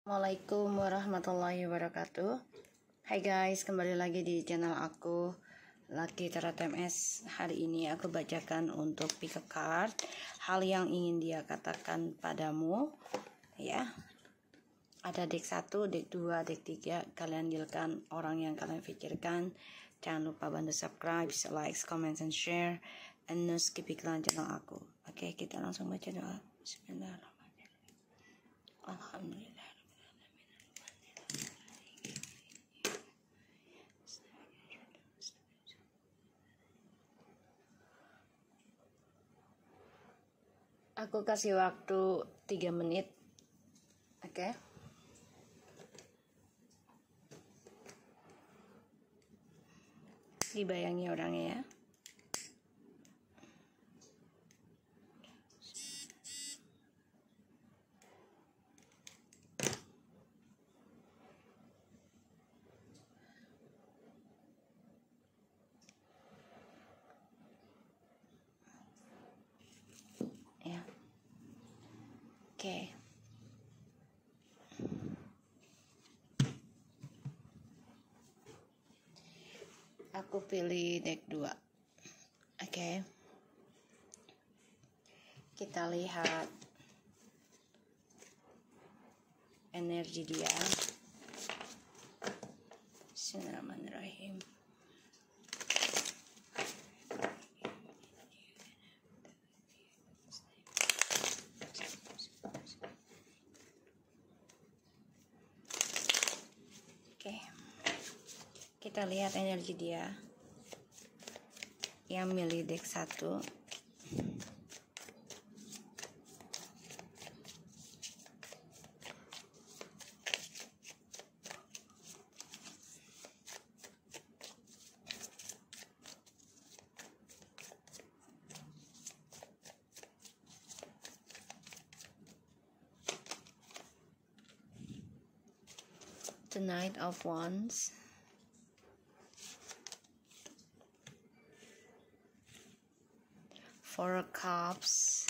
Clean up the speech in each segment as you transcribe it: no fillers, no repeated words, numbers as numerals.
Assalamualaikum warahmatullahi wabarakatuh. Hai guys, kembali lagi di channel aku Lucky Tarot MS. Hari ini aku bacakan untuk pick up card hal yang ingin dia katakan padamu, ya. Ada deck 1, deck 2, deck 3. Kalian dealkan orang yang kalian pikirkan. Jangan lupa bantu subscribe, like, comment, and share, and no skip iklan channel aku. Oke, kita langsung baca doa. Bismillahirrahmanirrahim. Alhamdulillah. Aku kasih waktu 3 menit. Oke. Dibayangi orangnya ya. Ya. Oke. Aku pilih deck 2. Oke. Kita lihat energi dia. Bismillahirrahmanirrahim. Oke. Kita lihat energi dia yang milih deck 1. The Knight of Wands. Four of Cups.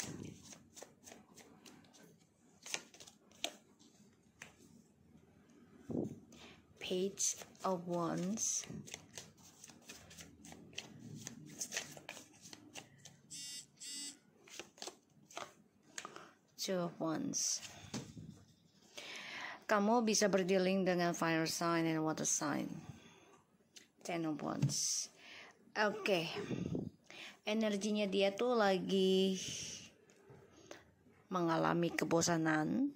Page of Wands. Two of Wands. Kamu bisa berdealing dengan fire sign and water sign. Ten of Wands. Oke. Energinya dia tuh lagi mengalami kebosanan,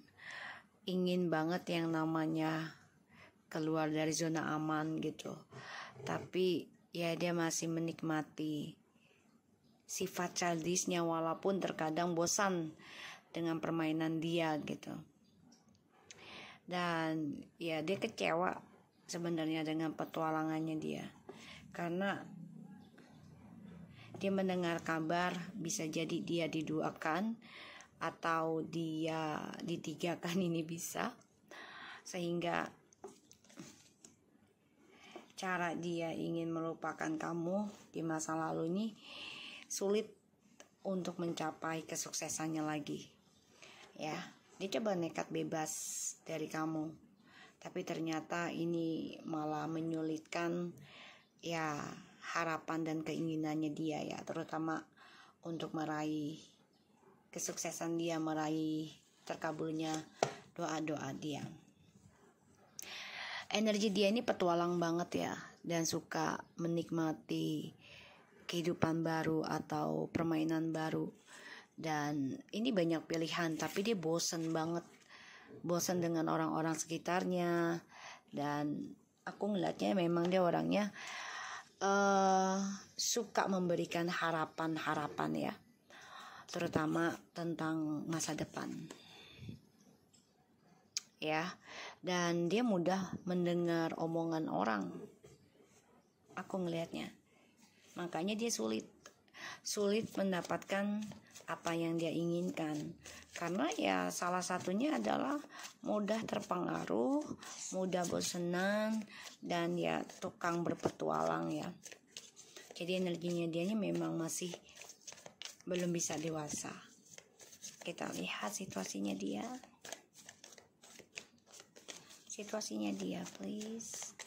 ingin banget yang namanya keluar dari zona aman gitu. Tapi ya dia masih menikmati sifat childishnya walaupun terkadang bosan dengan permainan dia gitu. Dan ya dia kecewa sebenarnya dengan petualangannya dia, karena dia mendengar kabar bisa jadi dia diduakan atau dia ditigakan, ini bisa, sehingga cara dia ingin melupakan kamu di masa lalu ini sulit untuk mencapai kesuksesannya lagi. Ya, dia coba nekat bebas dari kamu, tapi ternyata ini malah menyulitkan ya harapan dan keinginannya dia ya, terutama untuk meraih kesuksesan dia, meraih terkabulnya doa-doa dia. Energi dia ini petualang banget ya, dan suka menikmati kehidupan baru atau permainan baru. Dan ini banyak pilihan, tapi dia bosan banget, bosan dengan orang-orang sekitarnya. Dan aku ngeliatnya memang dia orangnya suka memberikan harapan-harapan ya, terutama tentang masa depan ya. Dan dia mudah mendengar omongan orang, aku ngelihatnya. Makanya dia sulit mendapatkan apa yang dia inginkan, karena ya salah satunya adalah mudah terpengaruh, mudah bosenan, dan ya tukang berpetualang ya. Jadi energinya dia memang masih belum bisa dewasa. Kita lihat situasinya dia. situasinya dia, please.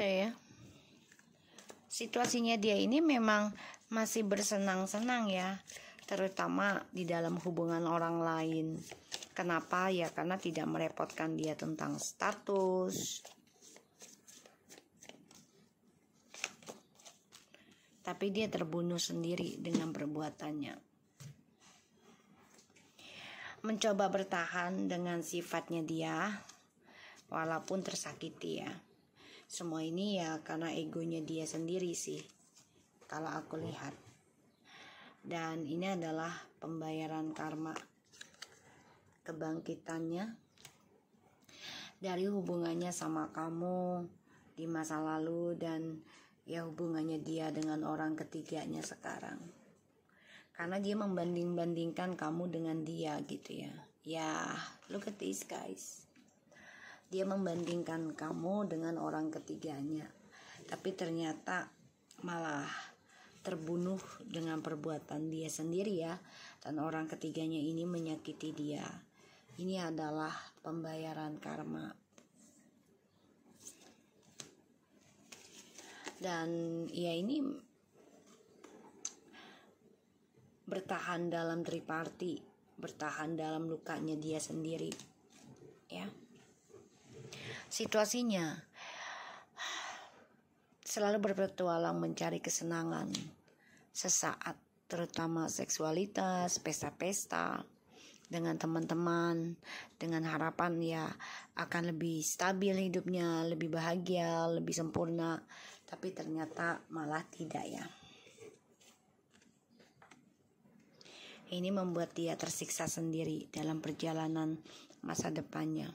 Ya, situasinya dia ini memang masih bersenang-senang ya, terutama di dalam hubungan orang lain. Kenapa ya? Karena tidak merepotkan dia tentang status, tapi dia terbunuh sendiri dengan perbuatannya. Mencoba bertahan dengan sifatnya dia walaupun tersakiti ya. Semua ini ya karena egonya dia sendiri sih, kalau aku lihat. Dan ini adalah pembayaran karma, kebangkitannya dari hubungannya sama kamu di masa lalu, dan ya hubungannya dia dengan orang ketiganya sekarang. Karena dia membanding-bandingkan kamu dengan dia gitu ya. Ya, look at this guys. Dia membandingkan kamu dengan orang ketiganya, tapi ternyata malah terbunuh dengan perbuatan dia sendiri ya. Dan orang ketiganya ini menyakiti dia. Ini adalah pembayaran karma. Dan ya ini bertahan dalam triparty, bertahan dalam lukanya dia sendiri ya. Situasinya selalu berpetualang mencari kesenangan sesaat, terutama seksualitas, pesta-pesta dengan teman-teman, dengan harapan ya akan lebih stabil hidupnya, lebih bahagia, lebih sempurna. Tapi ternyata malah tidak ya. Ini membuat dia tersiksa sendiri dalam perjalanan masa depannya.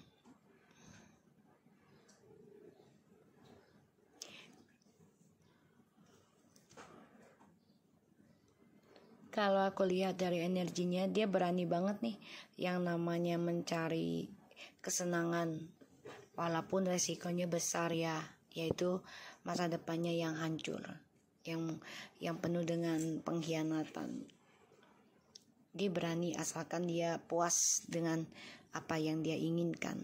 Kalau aku lihat dari energinya, dia berani banget nih yang namanya mencari kesenangan walaupun resikonya besar ya, yaitu masa depannya yang hancur, yang penuh dengan pengkhianatan. Dia berani asalkan dia puas dengan apa yang dia inginkan.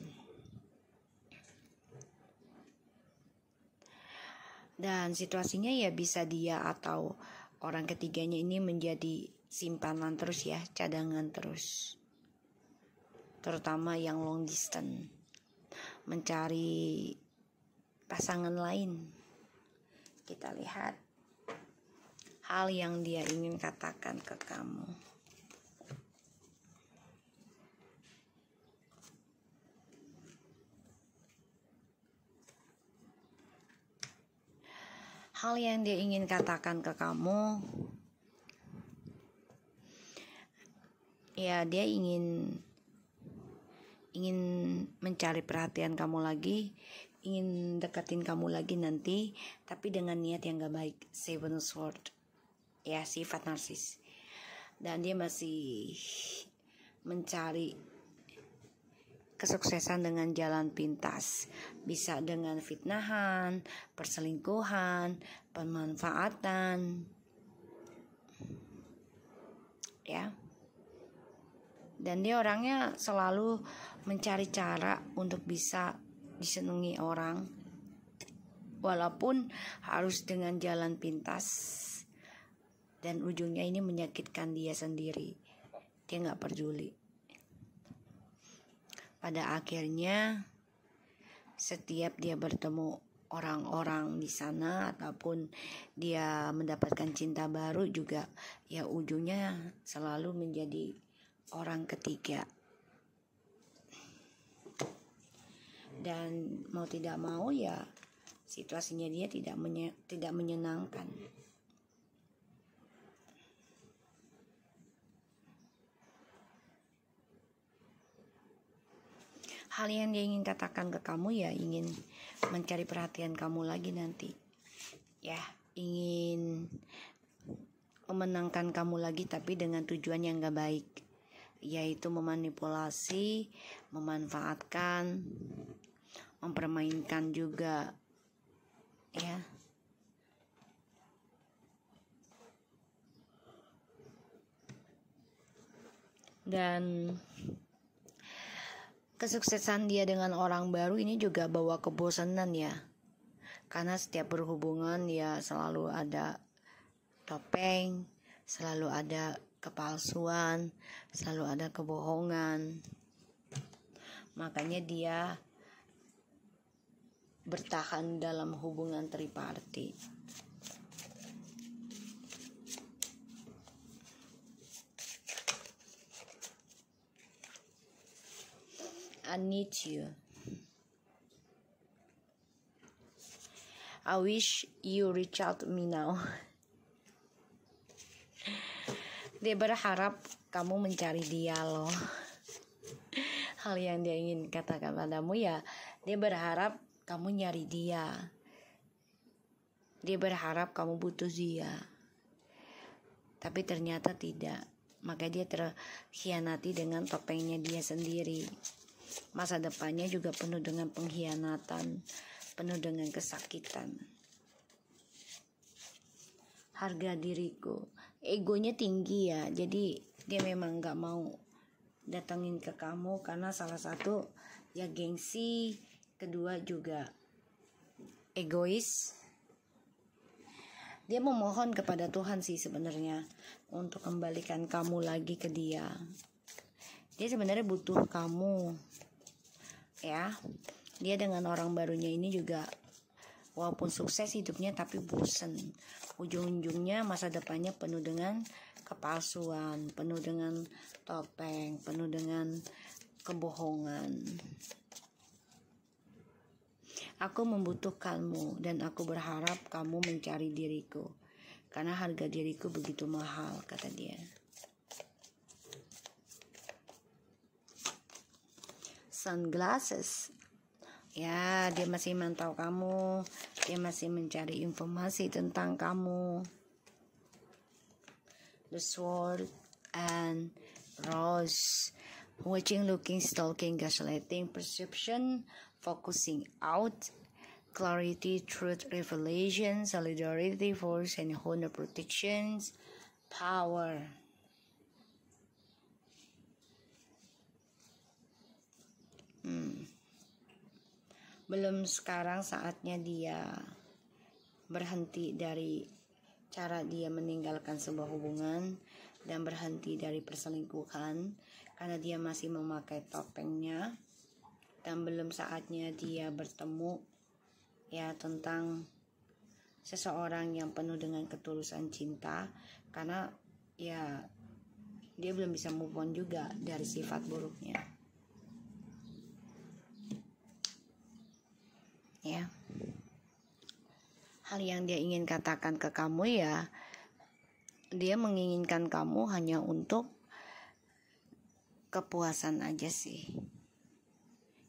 Dan situasinya ya bisa dia atau orang ketiganya ini menjadi simpanan terus ya, cadangan terus. Terutama yang long distance, mencari pasangan lain. Kita lihat hal yang dia ingin katakan ke kamu. Hal yang dia ingin katakan ke kamu, ya dia ingin mencari perhatian kamu lagi, ingin deketin kamu lagi nanti, tapi dengan niat yang gak baik. Seven Swords, ya sifat narsis. Dan dia masih mencari kesuksesan dengan jalan pintas, bisa dengan fitnahan, perselingkuhan, pemanfaatan, ya. Dan dia orangnya selalu mencari cara untuk bisa disenangi orang, walaupun harus dengan jalan pintas, dan ujungnya ini menyakitkan dia sendiri. Dia nggak peduli. Pada akhirnya setiap dia bertemu orang-orang di sana ataupun dia mendapatkan cinta baru juga, ya ujungnya selalu menjadi orang ketiga. Dan mau tidak mau ya situasinya dia tidak menyenangkan. Hal yang dia ingin katakan ke kamu ya ingin mencari perhatian kamu lagi nanti. Ya, ingin memenangkan kamu lagi tapi dengan tujuan yang gak baik, yaitu memanipulasi, memanfaatkan, mempermainkan juga, ya. Dan kesuksesan dia dengan orang baru ini juga bawa kebosanan ya. Karena setiap berhubungan ya selalu ada topeng, selalu ada kepalsuan, selalu ada kebohongan. Makanya dia bertahan dalam hubungan tripartit. I need you. I wish you reach out to me now. Dia berharap kamu mencari dia loh. Hal yang dia ingin katakan padamu ya, dia berharap kamu nyari dia. Dia berharap kamu butuh dia. Tapi ternyata tidak. Maka dia terkhianati dengan topengnya dia sendiri. Masa depannya juga penuh dengan pengkhianatan, penuh dengan kesakitan. Harga diriku, egonya tinggi ya, jadi dia memang gak mau datangin ke kamu karena salah satu ya gengsi, kedua juga egois. Dia memohon kepada Tuhan sih sebenarnya untuk kembalikan kamu lagi ke dia. Dia sebenarnya butuh kamu, ya. Dia dengan orang barunya ini juga walaupun sukses hidupnya tapi bosen. Ujung-ujungnya masa depannya penuh dengan kepalsuan, penuh dengan topeng, penuh dengan kebohongan. Aku membutuhkanmu dan aku berharap kamu mencari diriku. Karena harga diriku begitu mahal, kata dia. Sunglasses. Ya, dia masih mantau kamu. Dia masih mencari informasi tentang kamu. The sword and rose. Watching, looking, stalking, gaslighting, perception, focusing out, clarity, truth, revelation, solidarity, force, and honor, protections, power. Belum sekarang saatnya dia berhenti dari cara dia meninggalkan sebuah hubungan dan berhenti dari perselingkuhan karena dia masih memakai topengnya, dan belum saatnya dia bertemu ya tentang seseorang yang penuh dengan ketulusan cinta karena ya dia belum bisa move on juga dari sifat buruknya. Ya, hal yang dia ingin katakan ke kamu ya, dia menginginkan kamu hanya untuk kepuasan aja sih.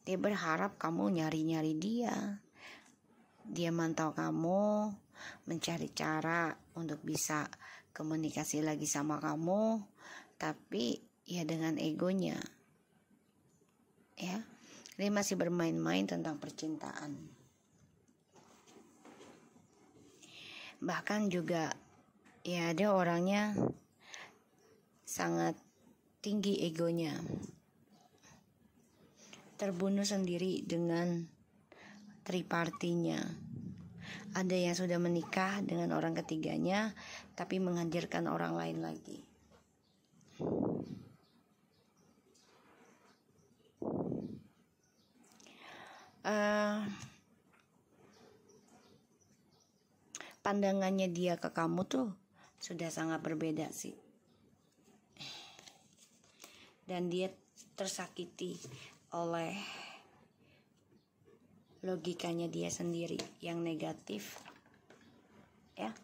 Dia berharap kamu nyari-nyari dia. Dia mantau kamu, mencari cara untuk bisa komunikasi lagi sama kamu, tapi ya dengan egonya. Ya, dia masih bermain-main tentang percintaan. Bahkan juga ya dia orangnya sangat tinggi egonya. Terbunuh sendiri dengan tripartinya. Ada yang sudah menikah dengan orang ketiganya tapi menghadirkan orang lain lagi. Pandangannya dia ke kamu tuh sudah sangat berbeda sih. Dan dia tersakiti oleh logikanya dia sendiri yang negatif. Ya.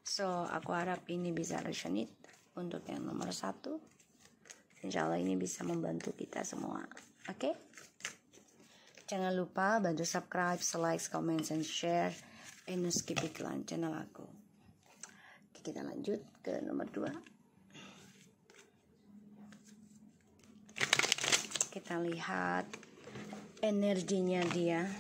So, aku harap ini bisa resonate untuk yang nomor 1. Insya Allah ini bisa membantu kita semua. Oke? Jangan lupa bantu subscribe, like, comment, and share. And skip iklan channel aku. Oke, kita lanjut ke nomor 2. Kita lihat energinya dia.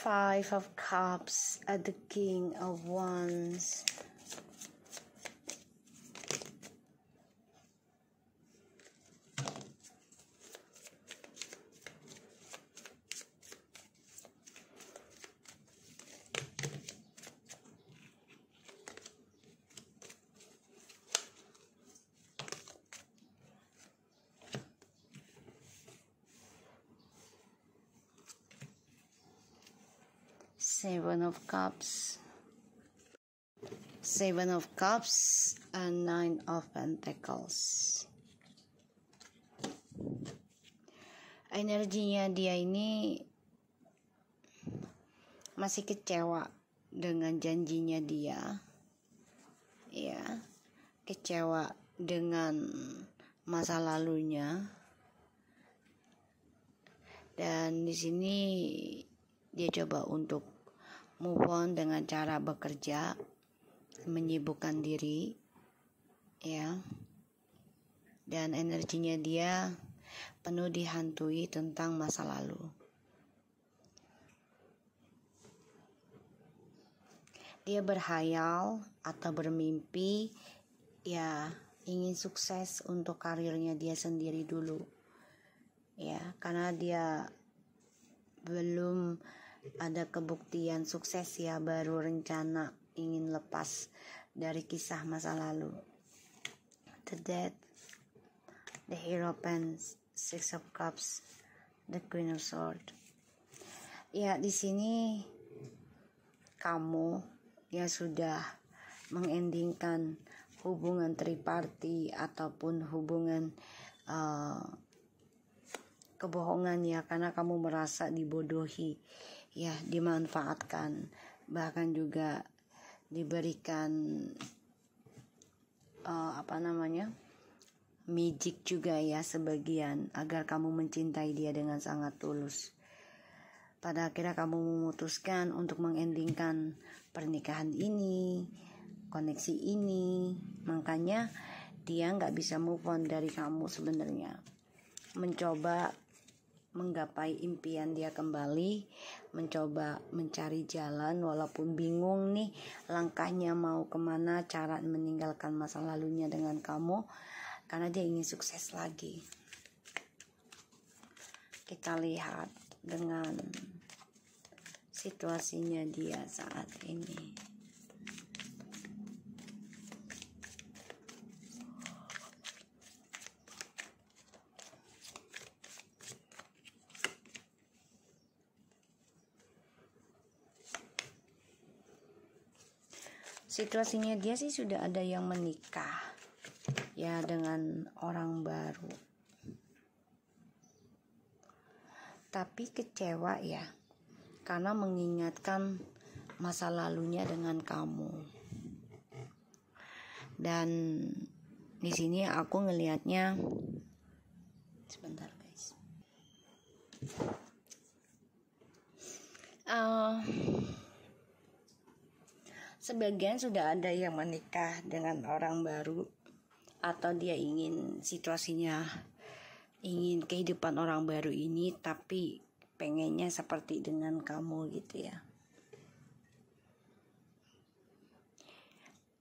Five of Cups at the King of Wands. Seven of Cups, Seven of Cups, and Nine of Pentacles. Energinya dia ini masih kecewa dengan janjinya dia, ya, kecewa dengan masa lalunya, dan di sini dia coba untuk move on dengan cara bekerja, menyibukkan diri, ya. Dan energinya dia penuh dihantui tentang masa lalu. Dia berhayal atau bermimpi, ya, ingin sukses untuk karirnya dia sendiri dulu, ya, karena dia belum ada kebuktian sukses, ya, baru rencana ingin lepas dari kisah masa lalu. The Death, the Hierophant, Six of Cups, the Queen of Swords. Ya, di sini kamu yang sudah mengendingkan hubungan triparti ataupun hubungan kebohongan, ya, karena kamu merasa dibodohi, ya, dimanfaatkan, bahkan juga diberikan magic juga, ya, sebagian agar kamu mencintai dia dengan sangat tulus. Pada akhirnya kamu memutuskan untuk mengendingkan pernikahan ini, koneksi ini, makanya dia nggak bisa move on dari kamu sebenarnya. Mencoba menggapai impian dia kembali, mencoba mencari jalan walaupun bingung nih langkahnya mau kemana, cara meninggalkan masa lalunya dengan kamu, karena dia ingin sukses lagi. Kita lihat dengan situasinya dia saat ini. Situasinya dia sih sudah ada yang menikah, ya, dengan orang baru. Tapi kecewa, ya, karena mengingatkan masa lalunya dengan kamu. Dan di sini aku ngelihatnya, sebentar guys. Sebagian sudah ada yang menikah dengan orang baru, atau dia ingin situasinya, ingin kehidupan orang baru ini, tapi pengennya seperti dengan kamu gitu, ya.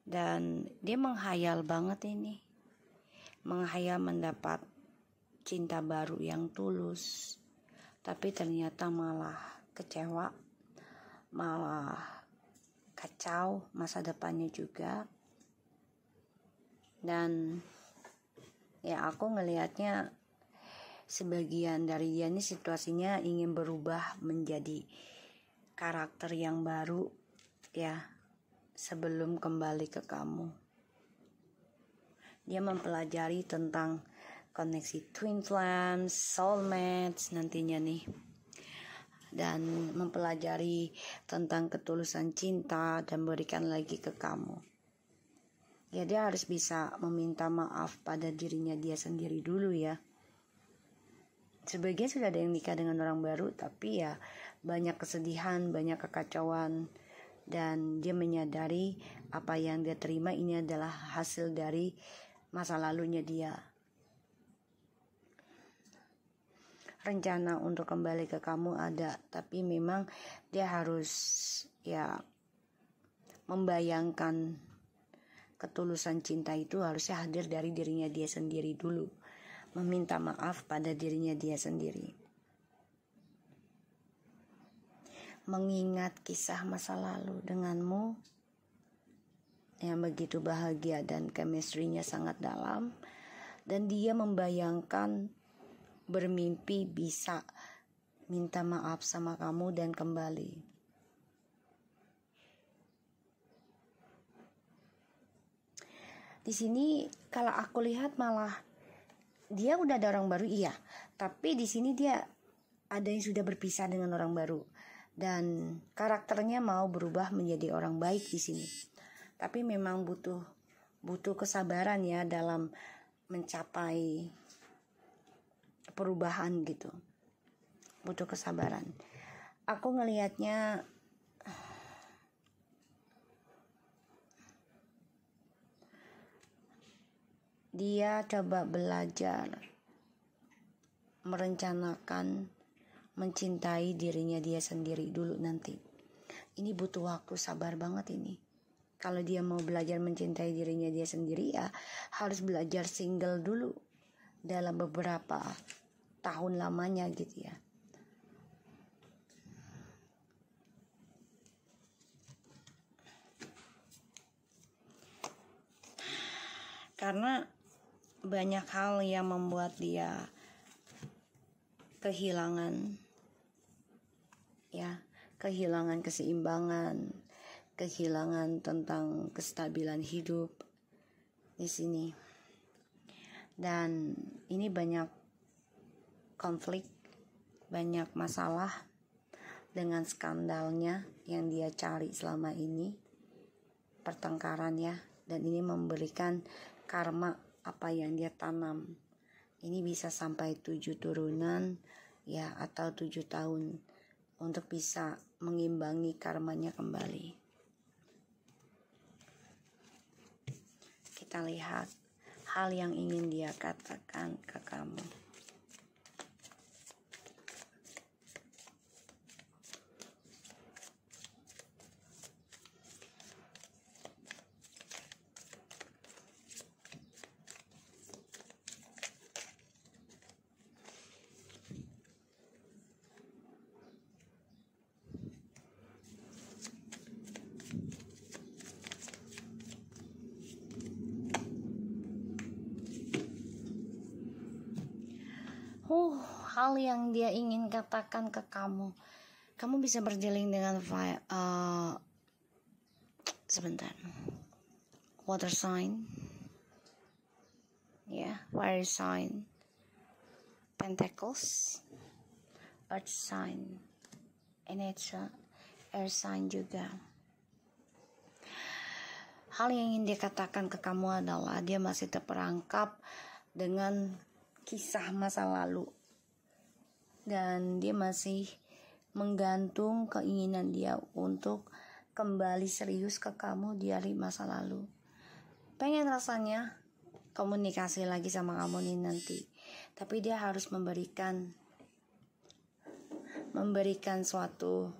Dan dia menghayal banget ini, menghayal mendapat cinta baru yang tulus, tapi ternyata malah kecewa, malah kacau masa depannya juga. Dan ya, aku ngelihatnya sebagian dari dia ini situasinya ingin berubah menjadi karakter yang baru, ya, sebelum kembali ke kamu. Dia mempelajari tentang koneksi twin flames, soulmates nantinya nih, dan mempelajari tentang ketulusan cinta dan berikan lagi ke kamu. Ya, dia harus bisa meminta maaf pada dirinya dia sendiri dulu, ya. sebagian sudah ada yang nikah dengan orang baru, tapi ya banyak kesedihan, banyak kekacauan, dan dia menyadari apa yang dia terima ini adalah hasil dari masa lalunya dia. Rencana untuk kembali ke kamu ada, tapi memang dia harus ya membayangkan ketulusan cinta itu harusnya hadir dari dirinya dia sendiri dulu, meminta maaf pada dirinya dia sendiri, mengingat kisah masa lalu denganmu yang begitu bahagia dan chemistry-nya sangat dalam, dan dia membayangkan bermimpi bisa minta maaf sama kamu dan kembali. Di sini kalau aku lihat malah dia udah ada orang baru, iya, tapi di sini dia ada yang sudah berpisah dengan orang baru dan karakternya mau berubah menjadi orang baik di sini. Tapi memang butuh kesabaran ya dalam mencapai perubahan gitu. Butuh kesabaran. Aku ngelihatnya dia coba belajar merencanakan mencintai dirinya dia sendiri dulu nanti. Ini butuh waktu, sabar banget ini. Kalau dia mau belajar mencintai dirinya dia sendiri ya harus belajar single dulu dalam beberapa tahun lamanya gitu ya. Karena banyak hal yang membuat dia kehilangan keseimbangan, kehilangan tentang kestabilan hidup di sini. Dan ini banyak konflik, banyak masalah dengan skandalnya yang dia cari selama ini, pertengkaran ya, dan ini memberikan karma apa yang dia tanam. Ini bisa sampai 7 turunan ya, atau 7 tahun untuk bisa mengimbangi karmanya kembali. Kita lihat hal yang ingin dia katakan ke kamu. Hal yang dia ingin katakan ke kamu. Kamu bisa berdealing dengan sebentar. Water sign, ya, fire sign, pentacles, earth sign, and air sign juga. Hal yang ingin dia katakan ke kamu adalah dia masih terperangkap dengan kisah masa lalu. Dan dia masih menggantung keinginan dia untuk kembali serius ke kamu dari masa lalu. Pengen rasanya komunikasi lagi sama kamu nih nanti. Tapi dia harus memberikan suatu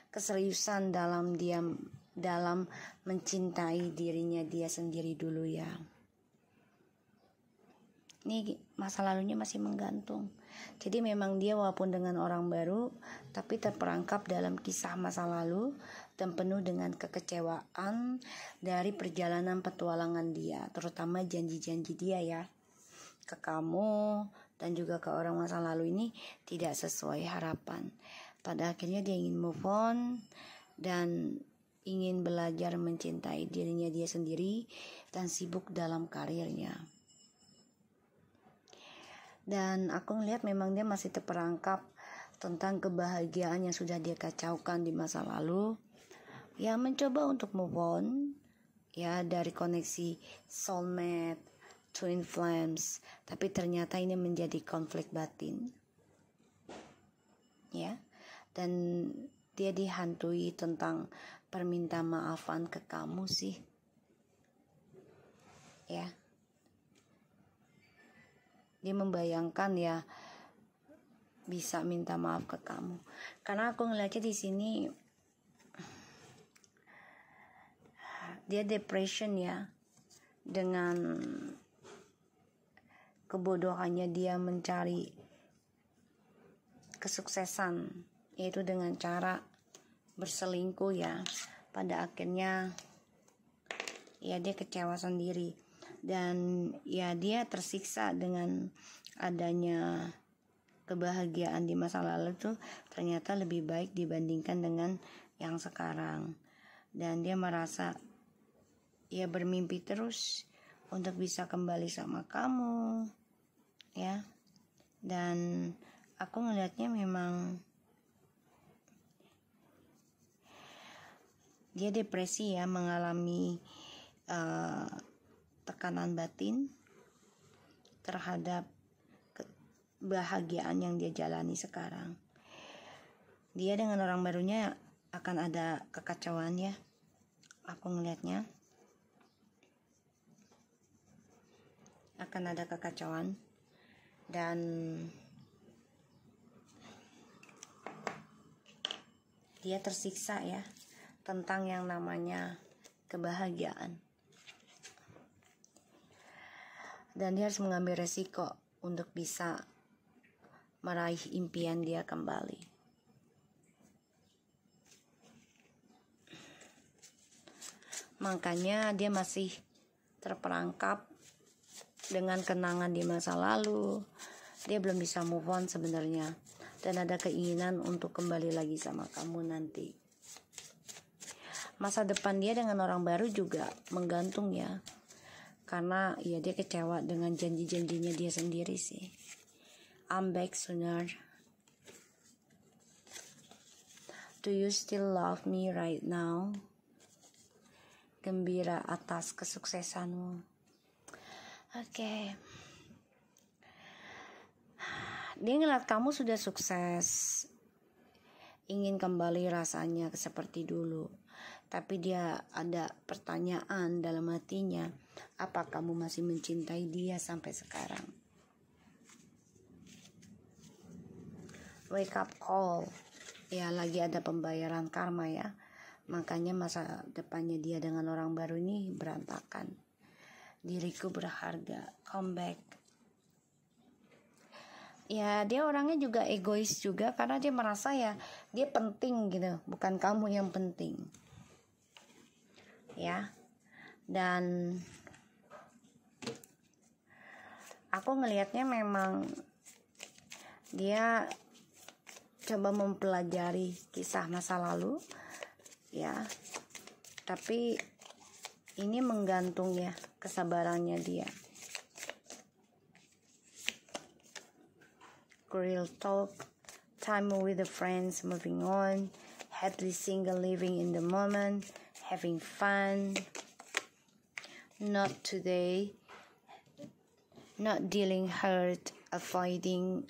keseriusan dalam mencintai dirinya dia sendiri dulu ya. Ini masa lalunya masih menggantung. Jadi memang dia walaupun dengan orang baru, tapi terperangkap dalam kisah masa lalu dan penuh dengan kekecewaan dari perjalanan petualangan dia, terutama janji-janji dia ya ke kamu dan juga ke orang masa lalu ini tidak sesuai harapan. Pada akhirnya dia ingin move on dan ingin belajar mencintai dirinya dia sendiri dan sibuk dalam karirnya. Dan aku ngelihat memang dia masih terperangkap tentang kebahagiaan yang sudah dia kacaukan di masa lalu. Ya mencoba untuk move on ya dari koneksi soulmate, twin flames, tapi ternyata ini menjadi konflik batin. dan dia dihantui tentang permintaan maafan ke kamu sih, ya. Dia membayangkan ya bisa minta maaf ke kamu, karena aku ngeliatnya di sini dia depression ya, dengan kebodohannya dia mencari kesuksesan, yaitu dengan cara berselingkuh ya. Pada akhirnya ya dia kecewa sendiri, dan ya dia tersiksa dengan adanya kebahagiaan di masa lalu tuh ternyata lebih baik dibandingkan dengan yang sekarang. Dan dia merasa ya bermimpi terus untuk bisa kembali sama kamu, ya. Dan aku ngelihatnya memang dia depresi ya, mengalami tekanan batin terhadap kebahagiaan yang dia jalani sekarang. Dia dengan orang barunya akan ada kekacauan ya, aku ngelihatnya akan ada kekacauan. Dan dia tersiksa ya tentang yang namanya kebahagiaan, dan dia harus mengambil resiko untuk bisa meraih impian dia kembali. Makanya dia masih terperangkap dengan kenangan di masa lalu. Dia belum bisa move on sebenarnya, dan ada keinginan untuk kembali lagi sama kamu nanti. Masa depan dia dengan orang baru juga menggantung ya, karena ya dia kecewa dengan janji-janjinya dia sendiri sih. I'm back sooner. Do you still love me right now? Gembira atas kesuksesanmu. Oke. Dia ngeliat kamu sudah sukses, ingin kembali rasanya seperti dulu. Tapi dia ada pertanyaan dalam hatinya, apa kamu masih mencintai dia sampai sekarang? Wake up call. Ya, lagi ada pembayaran karma ya. Makanya masa depannya dia dengan orang baru ini berantakan. Diriku berharga, come back. Ya, dia orangnya juga egois juga, karena dia merasa ya dia penting gitu, bukan kamu yang penting. Ya. Dan aku ngelihatnya memang dia coba mempelajari kisah masa lalu ya, tapi ini menggantung ya kesabarannya dia. Real talk, time with the friends, moving on, happily single, living in the moment, having fun, not today, not dealing hurt, avoiding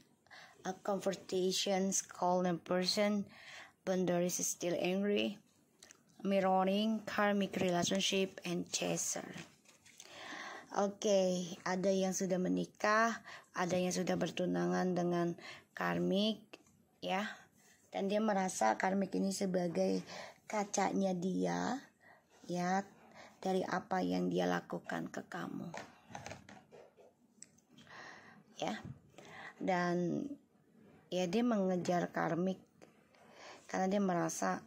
a confrontations, calm a person, boundaries still angry, mirroring karmic relationship, and chaser. Oke, ada yang sudah menikah, ada yang sudah bertunangan dengan karmik ya, dan dia merasa karmik ini sebagai kacanya dia ya, dari apa yang dia lakukan ke kamu ya. Dan ya dia mengejar karmik karena dia merasa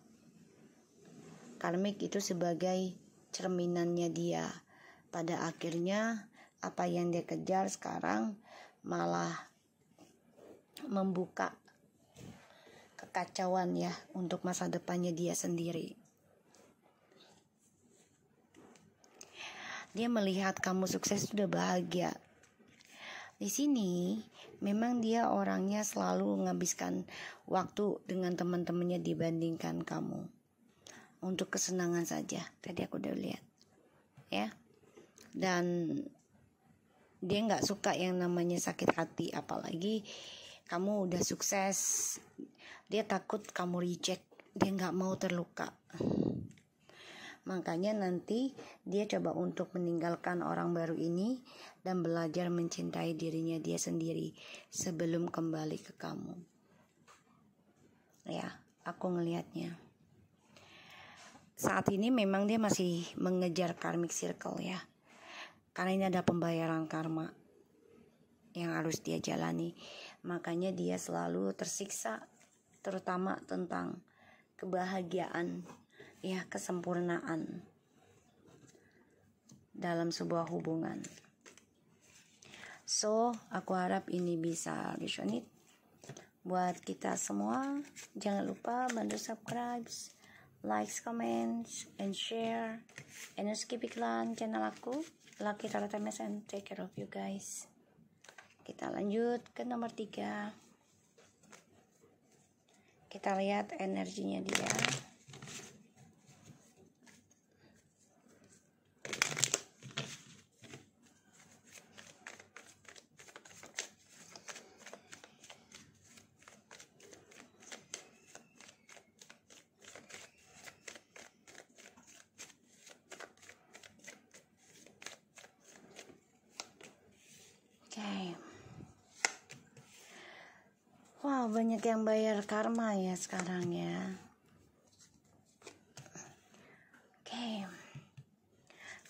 karmik itu sebagai cerminannya dia. Pada akhirnya apa yang dia kejar sekarang malah membuka kekacauan ya untuk masa depannya dia sendiri. Dia melihat kamu sukses sudah bahagia. Di sini memang dia orangnya selalu menghabiskan waktu dengan teman-temannya dibandingkan kamu. Untuk kesenangan saja. Tadi aku udah lihat. Ya. Dan dia gak suka yang namanya sakit hati. Apalagi kamu udah sukses Dia takut kamu reject, dia nggak mau terluka. Makanya nanti dia coba untuk meninggalkan orang baru ini dan belajar mencintai dirinya dia sendiri sebelum kembali ke kamu. Ya, aku ngelihatnya. Saat ini memang dia masih mengejar karmic circle ya. Karena ini ada pembayaran karma yang harus dia jalani. Makanya dia selalu tersiksa, terutama tentang kebahagiaan, ya, kesempurnaan dalam sebuah hubungan. So, aku harap ini bisa resonate buat kita semua. Jangan lupa bantu subscribe, like, comments, and share. And skip iklan channel aku, Lucky Tarot TMS, and take care of you guys. Kita lanjut ke nomor 3. Kita lihat energinya dia. Wow, banyak yang bayar karma ya sekarang ya. Oke.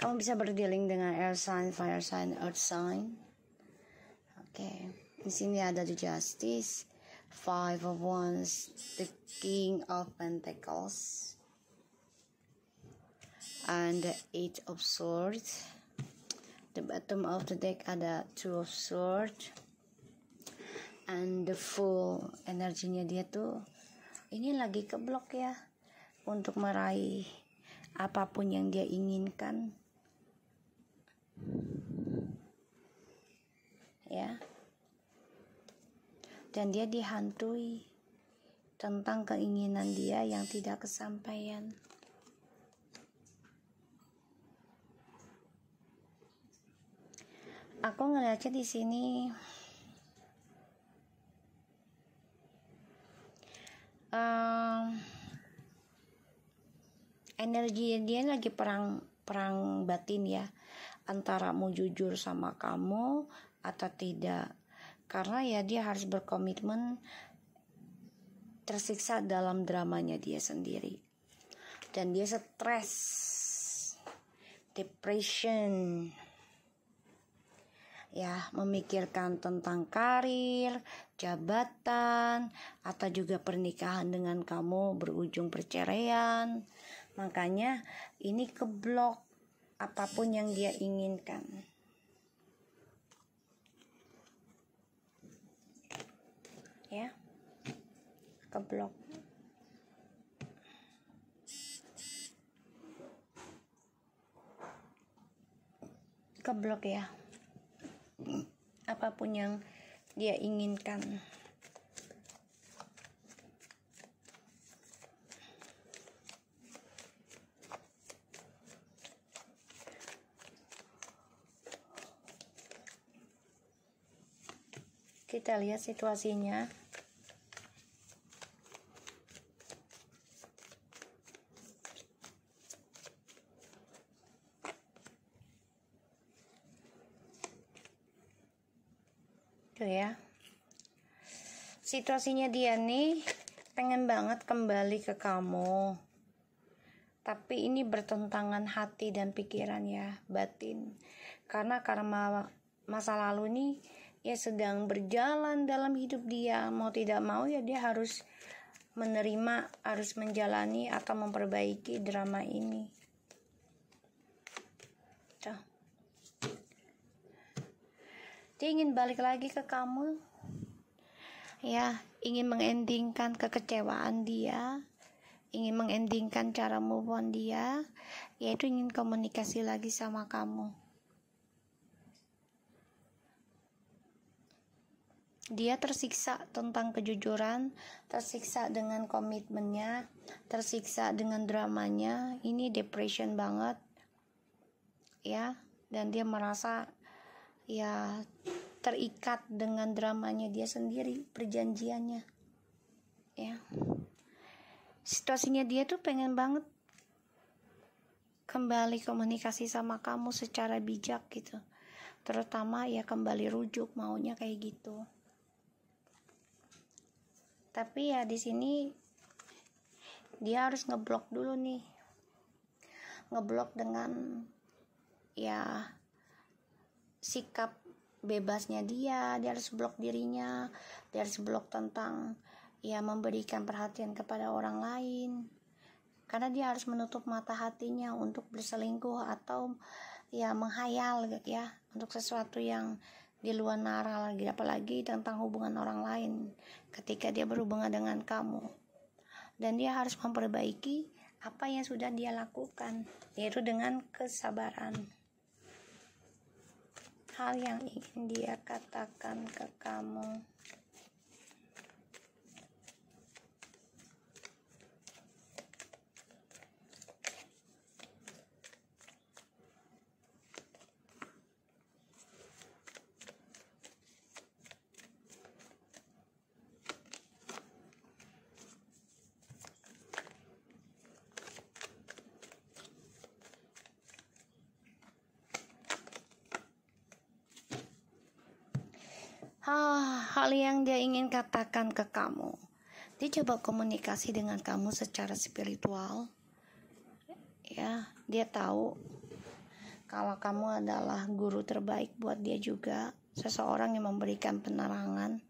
Kamu bisa berdealing dengan air sign, fire sign, earth sign. Oke. Di sini ada the Justice, Five of Wands, the King of Pentacles, and the Eight of Swords. The bottom of the deck ada Two of Swords. And the Fool, energinya dia tuh ini lagi keblok ya untuk meraih apapun yang dia inginkan ya. Dan dia dihantui tentang keinginan dia yang tidak kesampaian. Aku ngeliatnya di sini energi dia lagi perang batin ya, antara mau jujur sama kamu atau tidak. Karena ya dia harus berkomitmen, tersiksa dalam dramanya dia sendiri, dan dia stres, depression ya, memikirkan tentang karir, jabatan, atau juga pernikahan dengan kamu berujung perceraian. Makanya ini keblok apapun yang dia inginkan. Ya. Keblok. Keblok ya. Apapun yang dia inginkan. Kita lihat situasinya. Tuh ya. Situasinya dia nih pengen banget kembali ke kamu. Tapi ini bertentangan hati dan pikiran ya, batin. Karena masa lalu nih ya sedang berjalan dalam hidup dia. Mau tidak mau ya dia harus menerima, harus menjalani atau memperbaiki drama ini. Tuh. Dia ingin balik lagi ke kamu. Ya, ingin mengendingkan kekecewaan dia, ingin mengendingkan cara move on dia, yaitu ingin komunikasi lagi sama kamu. Dia tersiksa tentang kejujuran, tersiksa dengan komitmennya, tersiksa dengan dramanya. Ini depression banget ya, dan dia merasa ya terikat dengan dramanya dia sendiri, perjanjiannya ya. situasinya dia tuh pengen banget kembali komunikasi sama kamu secara bijak gitu, terutama ya kembali rujuk, maunya kayak gitu. Tapi ya di sini dia harus ngeblok dulu nih, ngeblok dengan ya sikap bebasnya dia harus blok dirinya, dia harus blok tentang ya memberikan perhatian kepada orang lain, karena dia harus menutup mata hatinya untuk berselingkuh atau ya menghayal ya untuk sesuatu yang di luar nalar lagi, apalagi tentang hubungan orang lain ketika dia berhubungan dengan kamu. Dan dia harus memperbaiki apa yang sudah dia lakukan, yaitu dengan kesabaran. Hal yang ingin dia katakan ke kamu. Hal yang dia ingin katakan ke kamu, dia coba komunikasi dengan kamu secara spiritual ya. Dia tahu kalau kamu adalah guru terbaik buat dia juga, seseorang yang memberikan penerangan.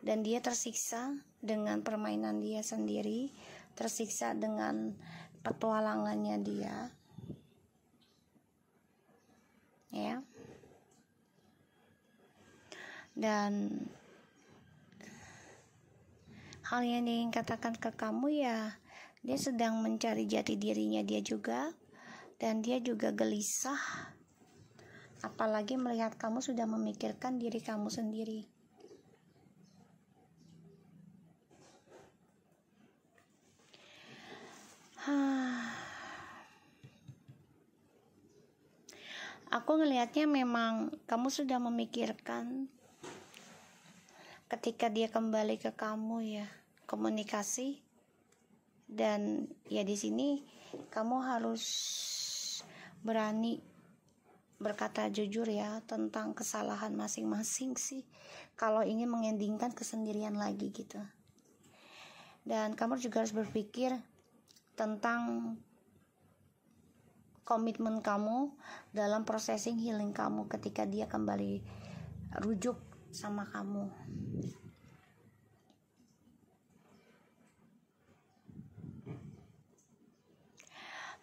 Dan dia tersiksa dengan permainan dia sendiri, tersiksa dengan petualangannya dia ya. Dan hal yang dia ingin katakan ke kamu ya, dia sedang mencari jati dirinya dia juga, dan dia juga gelisah apalagi melihat kamu sudah memikirkan diri kamu sendiri. Aku ngelihatnya memang kamu sudah memikirkan ketika dia kembali ke kamu ya, komunikasi. Dan ya di sini kamu harus berani berkata jujur ya tentang kesalahan masing-masing sih, kalau ingin mengendingkan kesendirian lagi gitu. Dan kamu juga harus berpikir tentang komitmen kamu dalam processing healing kamu ketika dia kembali rujuk sama kamu.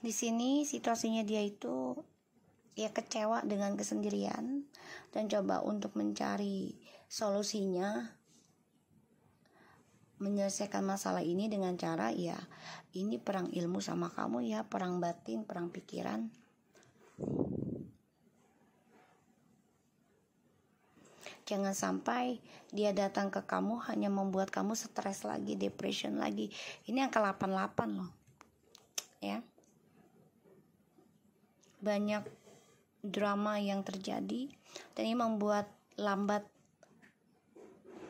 Di sini situasinya dia itu ya kecewa dengan kesendirian dan coba untuk mencari solusinya, menyelesaikan masalah ini dengan cara ya ini perang ilmu sama kamu ya, perang batin, perang pikiran. Jangan sampai dia datang ke kamu hanya membuat kamu stres lagi, depression lagi. Ini angka 88 loh ya. Banyak drama yang terjadi dan ini membuat lambat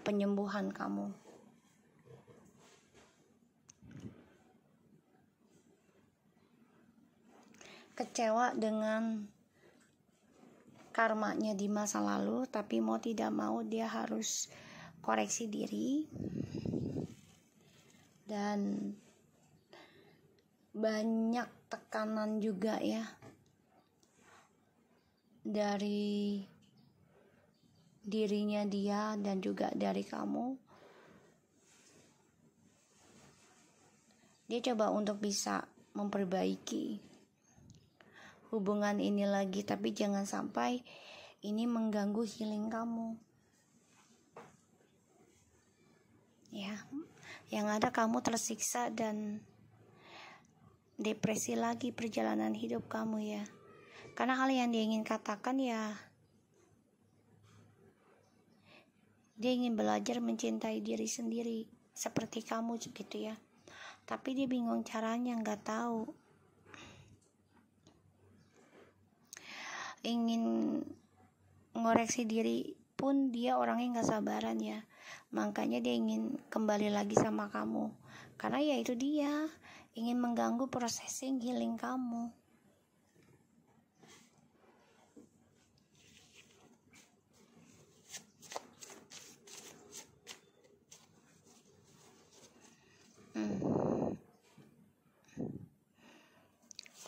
penyembuhan kamu. Kecewa dengan karmanya di masa lalu, tapi mau tidak mau dia harus koreksi diri. Dan banyak tekanan juga ya dari dirinya dia dan juga dari kamu. Dia coba untuk bisa memperbaiki hubungan ini lagi, tapi jangan sampai ini mengganggu healing kamu ya. Yang ada kamu tersiksa dan depresi lagi perjalanan hidup kamu ya. Karena hal yang dia ingin katakan ya, dia ingin belajar mencintai diri sendiri seperti kamu gitu ya. Tapi dia bingung caranya, nggak tahu. Ingin ngoreksi diri pun dia orangnya nggak sabaran ya. Makanya dia ingin kembali lagi sama kamu, karena ya itu dia ingin mengganggu processing healing kamu.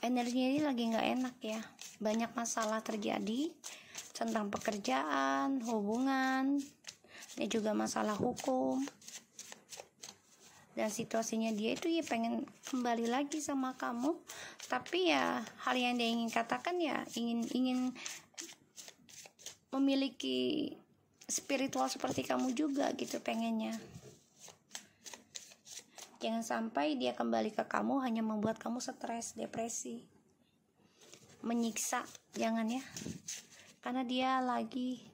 Energinya ini lagi nggak enak ya, banyak masalah terjadi tentang pekerjaan, hubungan, dan juga masalah hukum. Dan situasinya dia itu ya pengen kembali lagi sama kamu, tapi ya hal yang dia ingin katakan ya ingin memiliki spiritual seperti kamu juga gitu pengennya. Jangan sampai dia kembali ke kamu hanya membuat kamu stres, depresi, menyiksa. Jangan ya, karena dia lagi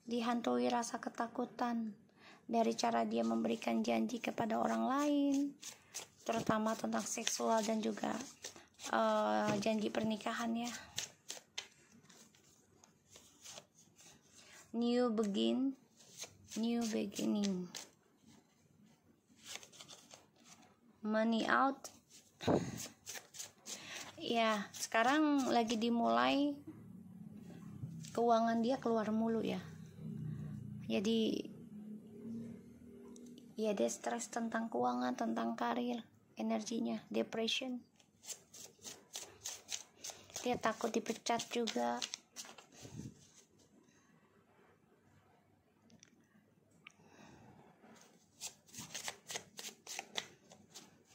dihantui rasa ketakutan dari cara dia memberikan janji kepada orang lain, terutama tentang seksual dan juga janji pernikahan ya. New beginning. Money out. Ya, sekarang lagi dimulai keuangan dia keluar mulu ya. Jadi ya dia stres tentang keuangan, tentang karir, energinya depression. Dia takut dipecat juga.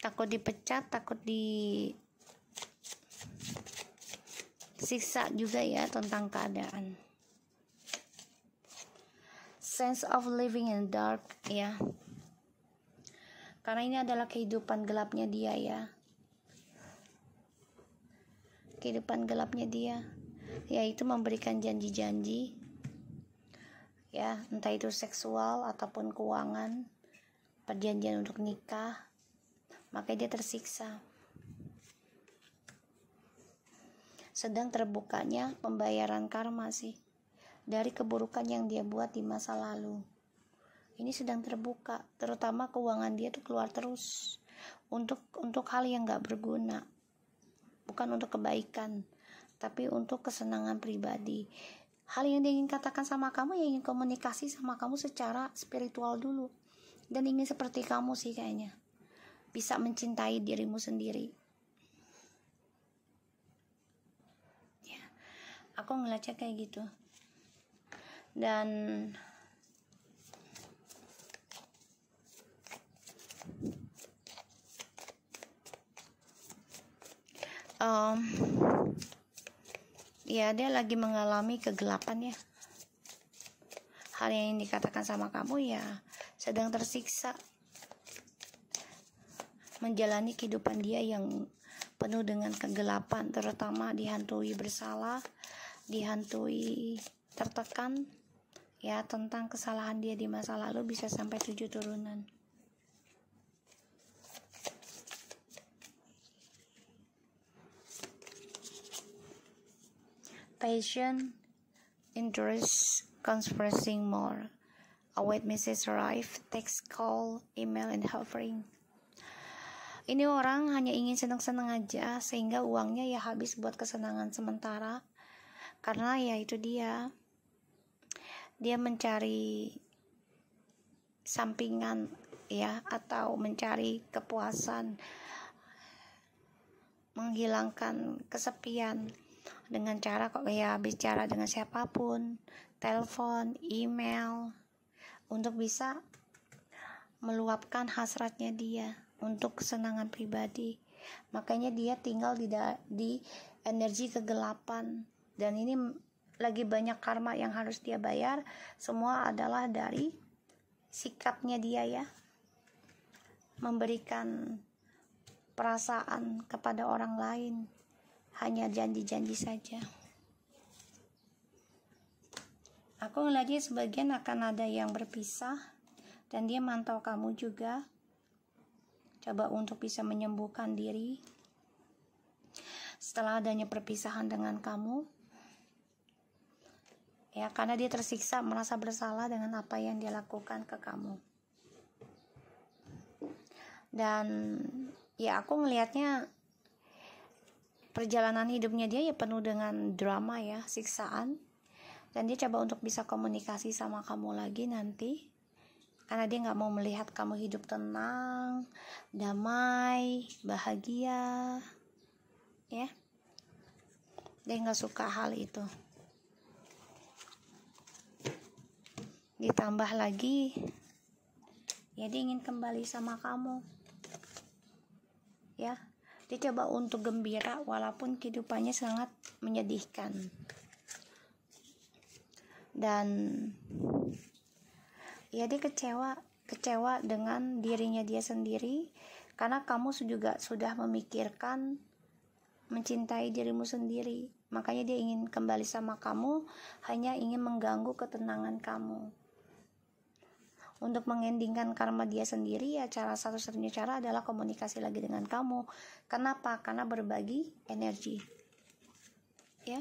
Takut dipecat, takut disiksa juga ya tentang keadaan. Sense of living in dark ya. Karena ini adalah kehidupan gelapnya dia ya. Kehidupan gelapnya dia, yaitu memberikan janji-janji ya, entah itu seksual ataupun keuangan, perjanjian untuk nikah. Makanya dia tersiksa. Sedang terbukanya pembayaran karma sih dari keburukan yang dia buat di masa lalu. Ini sedang terbuka, terutama keuangan dia tuh keluar terus untuk hal yang gak berguna, bukan untuk kebaikan, tapi untuk kesenangan pribadi. Hal yang dia ingin katakan sama kamu, yang ingin komunikasi sama kamu secara spiritual dulu, dan ingin seperti kamu sih kayaknya, bisa mencintai dirimu sendiri ya. Aku ngeliatnya kayak gitu. Dan ya dia lagi mengalami kegelapan ya. Hal yang dikatakan sama kamu ya sedang tersiksa menjalani kehidupan dia yang penuh dengan kegelapan, terutama dihantui bersalah, dihantui tertekan ya, tentang kesalahan dia di masa lalu bisa sampai 7 turunan. Passion, interest, conversing more. Await message arrive, text, call, email, and offering. Ini orang hanya ingin senang-senang aja, sehingga uangnya ya habis buat kesenangan sementara. Karena ya itu dia mencari sampingan ya, atau mencari kepuasan, menghilangkan kesepian dengan cara kok ya bicara dengan siapapun, telepon, email, untuk bisa meluapkan hasratnya dia untuk kesenangan pribadi. Makanya dia tinggal di energi kegelapan, dan ini lagi banyak karma yang harus dia bayar. Semua adalah dari sikapnya dia ya, memberikan perasaan kepada orang lain, hanya janji-janji saja. Aku ngeliatnya sebagian akan ada yang berpisah, dan dia mantau kamu juga, coba untuk bisa menyembuhkan diri setelah adanya perpisahan dengan kamu ya, karena dia tersiksa, merasa bersalah dengan apa yang dia lakukan ke kamu. Dan ya aku ngelihatnya perjalanan hidupnya dia ya penuh dengan drama ya, siksaan. Dan dia coba untuk bisa komunikasi sama kamu lagi nanti, karena dia gak mau melihat kamu hidup tenang, damai, bahagia, ya. Dia gak suka hal itu. Ditambah lagi, ya dia ingin kembali sama kamu, ya. Dia coba untuk gembira walaupun kehidupannya sangat menyedihkan. Dan ya dia kecewa dengan dirinya dia sendiri, karena kamu juga sudah memikirkan mencintai dirimu sendiri. Makanya dia ingin kembali sama kamu, hanya ingin mengganggu ketenangan kamu. Untuk mengendingkan karma dia sendiri, ya satu-satunya cara adalah komunikasi lagi dengan kamu. Kenapa? Karena berbagi energi, ya.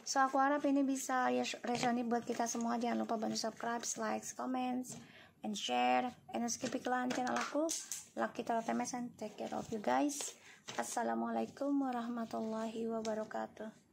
So aku harap ini bisa resonate buat kita semua. Jangan lupa bantu subscribe, like, comments, and share. And skip iklan channel aku, Lucky Tarot TMS, and take care of you guys. Assalamualaikum warahmatullahi wabarakatuh.